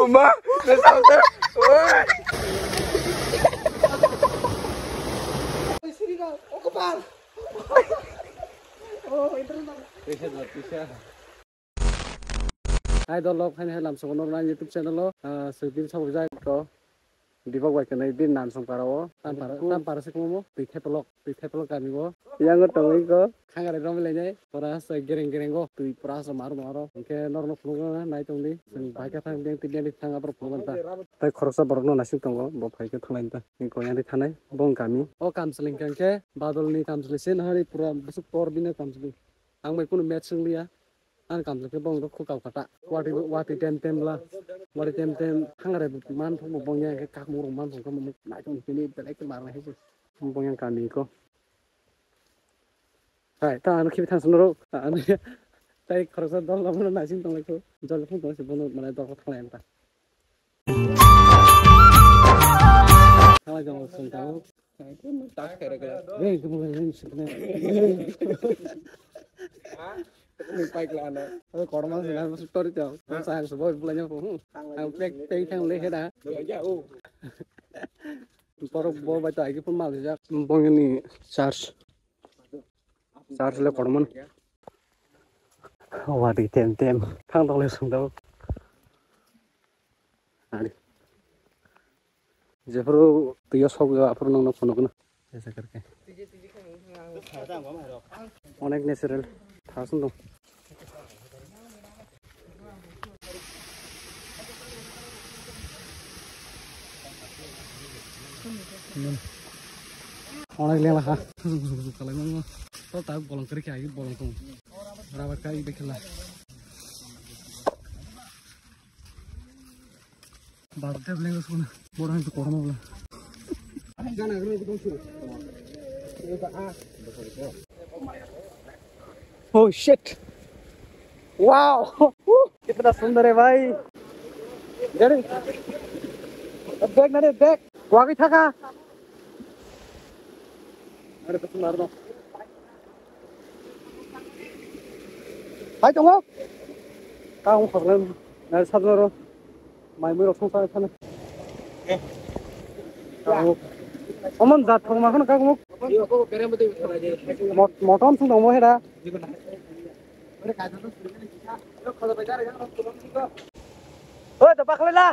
Má, để sao thế? Ôi. Ôi, xin đi nào. Ô, các bạn. Ôi, tôi đang. Hai đôi lộc hay làm số nó là YouTube channel lo. Sự tin sau rồi có. Di bawah cái này tin nan song paro. Tam para sih kamu. Pithe pelok kami go. Yang ngetong iko. Khang ada dong lenya. Para se gereng go. Tui para se maru. Ke normal pelok na itu ni. Sing baik thang yang tiga di thang apa pelok ta. Tai khorsa borno nasi tonggo. Bo baik thang lain ta. Iko yang di thane. Bong kami. Oh kamseling kan ke. Badol ni kamselisin hari pura besok por bina kamseling. Ang mai pun match sing dia. An kamseling ke bong ko kau kata. Wati tem lah. Wati tem khang ada man thong bongnya ke kak murung man thong kamu naik tong sini belai ke marah itu. Bong yang kami ko. Hai, ta anu kita senoro. Anu tai khorsa dol lamun nasi tong leko. Jol pun tong sebono mana dol thang lain ta. Kalau jangan sengkau. Itu tak kira-kira. Kemudian sebenarnya. Mình quay lại nè, còn nó là story chào, nó sang số boy là nhau cũng, play theo lấy hết đã. Pero boy baca lagi pun malu ya, bong ini charge le korman. Wah di tem, thang tao lên xuống đâu. Đi. Giờ pro tiga sop ya, pro nong phone ko na. ऐसा करके. অনেক natural থাকুন তো অনেক লেখা কালাইমা তো তা বলং করে কি আই বলং তো রাবার কাই দেখলা বাড়তে ব্লেঙ্গ শুনা বড় হইতো করম বলা জানা গরে তো শুরু এটা Oh shit! Wow! कितना सुंदर है भाई! Jadi, back. Wagi thaka. Ada pesan baru. Hai kamu. Kamu problem. Nari sabzoro. Mai mui rosong sana sana. Kamu. Oman zat kamu makan kamu. Moton sung dong mo hera. Ôi, tập bạc lên la.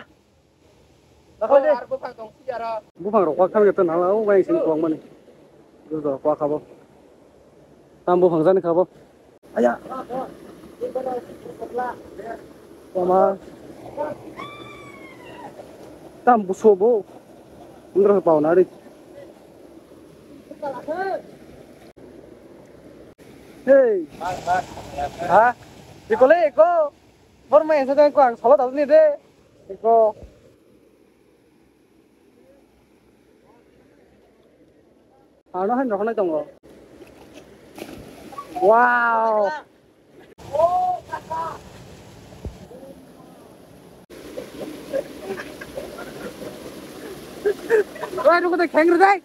Bạc lên đi. Bố phang qua khăm cái nào là quay xin quăng mà này. Rồi qua khăm không? Tam bố phang ra này khăm không? Ây da. Mà. Tam bố số bố. Không được bảo nào đi. Hey. Hả? Đi có lẽ có. Bọn mày sao đang quảng sáu tao đi đấy. Có. Nó hết rồi, nó trồng rồi. Wow. Ôi, nó có thể khen rồi đấy.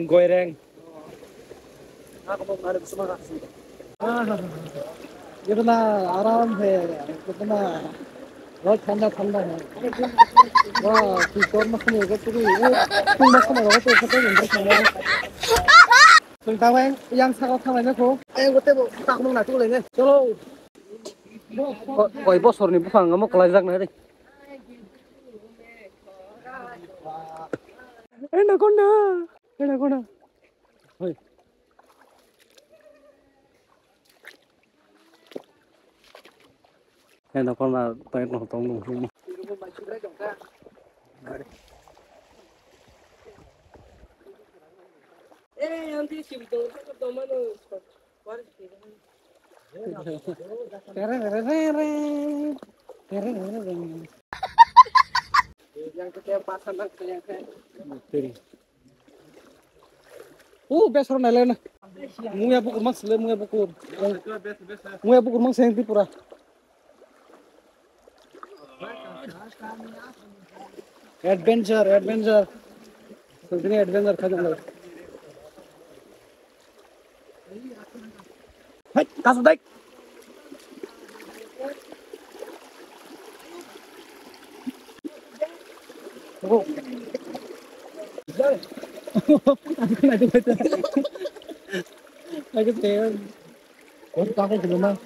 Goyreng. Aku mau ngadep semua kasih. ये तो ना आराम है तो ना बहुत ठंडा है वाह तू कौन मस्त नहीं होगा तू मस्त नहीं होगा तो सब तो इंद्र ठंडा है तुम ताऊ yang sakau थांबाय ना को ए गते ताक नों ना तू लेने चलो गय बोसोरनि बुफाङा मखलाय जागना रे anaconda Oi. Đây là con là tay nó tông đủ không? Ê, Yang ketiga pasangan yang besar nelayan. Muya bukur mas le muya bukur. Muya bukur mas yang pura. Adventure. Sebenarnya adventure kajang lagi. Hai, kasus daik. Oh. Lagi teh. Oh, tak ada belum.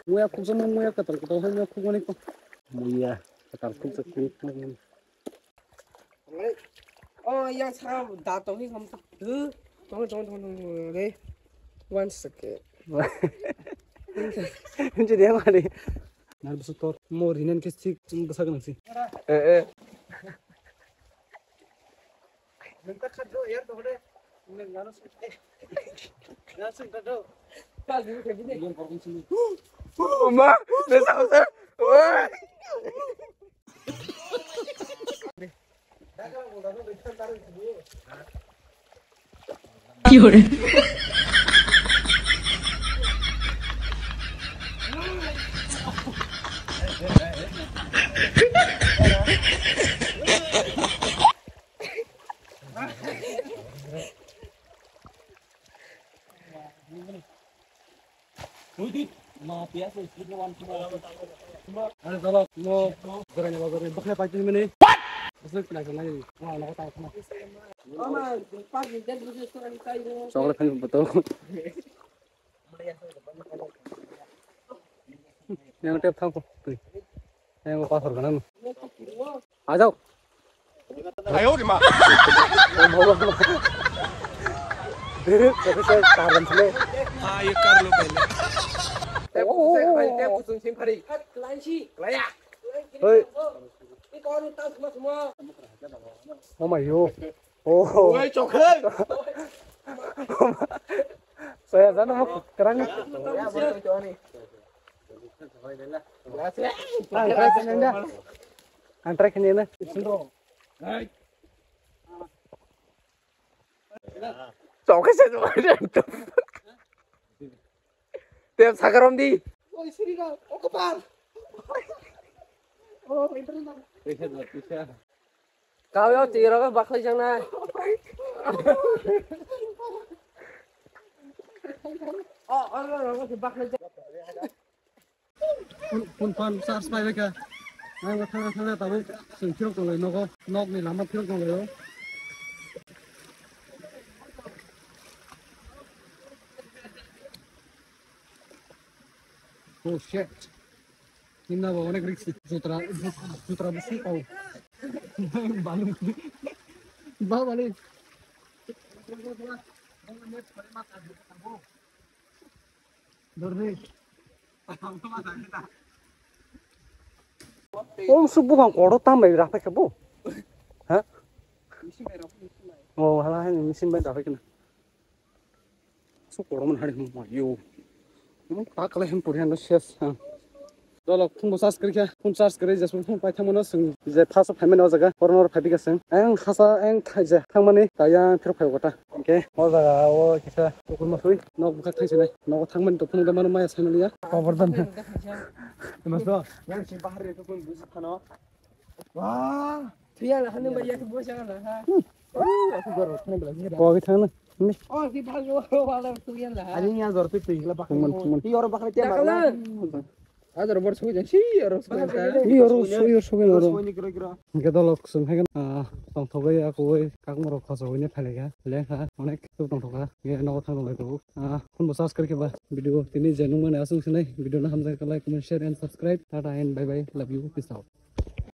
Muya khusus muya katal kita hanya khusus ni ko. Muya katal khusus khusus. Oh, yang sekarang datang ni kamu tuh, tunggu deh, 1 second. Jadi apa ni? Nak bersutor, mau rinen kesik, besar kan sih? Minta kado ya, tuh deh. Nggak harus. Langsung kado. Pas dulu kayak gini. Yang fokus sini. Mama, besar. Wah. Yaudah. Ada kalau mau gorengnya bakal pagi ini. Besok kena lagi. Wah, nak tahu kena. Mama, pagi dan terus sekarang kayu. Soalnya kan betul. Yang tiap tahun kok. Yang pasar kanan. Ayo. Ayo di mana? Tapi saya tahan sini. Ayo Carlo pele. Saya kusung simpari. Lain sih. Layak. Hei. Ini kau tahu semua. Oh my yo. Oh. Woi cokel. Saya sana mau kerang. Ya, betul coba nih. Antrek ini na. Cokel saya coba deh. Tiap sakarom di. Oh, istri kau. Oh, kepal. Oh, internet. Kau yang tiro kan bakal jangan. Oh, orang bakal jangan. Pun sars pai mereka. Ayo thang tahu singkirok tu leh nok ni lama kirok tu leh. Oh shit. Ini apa orang Greek sutra besi kau. Balung. Balik. Dormi. Oh, subuh kan kodo tambah berapa kebu? Hah? Oh, halah ini mesin berapa kena? So kodo mana hari mau yo. Tak kalah yang purihan nasihat. Kalau pun sars kerja jasur pun pai thamana sing je phasa phaimena jaga kornor phabi gaseng ang khasa ang thaja thangmani kaya phir phai gota oke o jaga o kisa tukul masui nok buka thaisai nok thangman to phung damana maya sanalia pabardan maso yang si bahar itu pun busi thano wah Tiada hanya banyak bos jangan lah. aku baru thane belagi ko gi thana ni Oh, di bahar wala tuyan lah. ani ya zor pi tigla bakal Di orang bakal tiap malam. Ada robot suku jadi sih orang suku kan. ni oru suwi oru Ini kira-kira. kita lok sum hagen tong thogai aku kak moro khaso ne phalega lekha onek tu tong thoga ye no thang loi ko kun bosas karke ba video tini janung mane asung sinai video na hamza like comment share and subscribe tata and bye bye love you peace out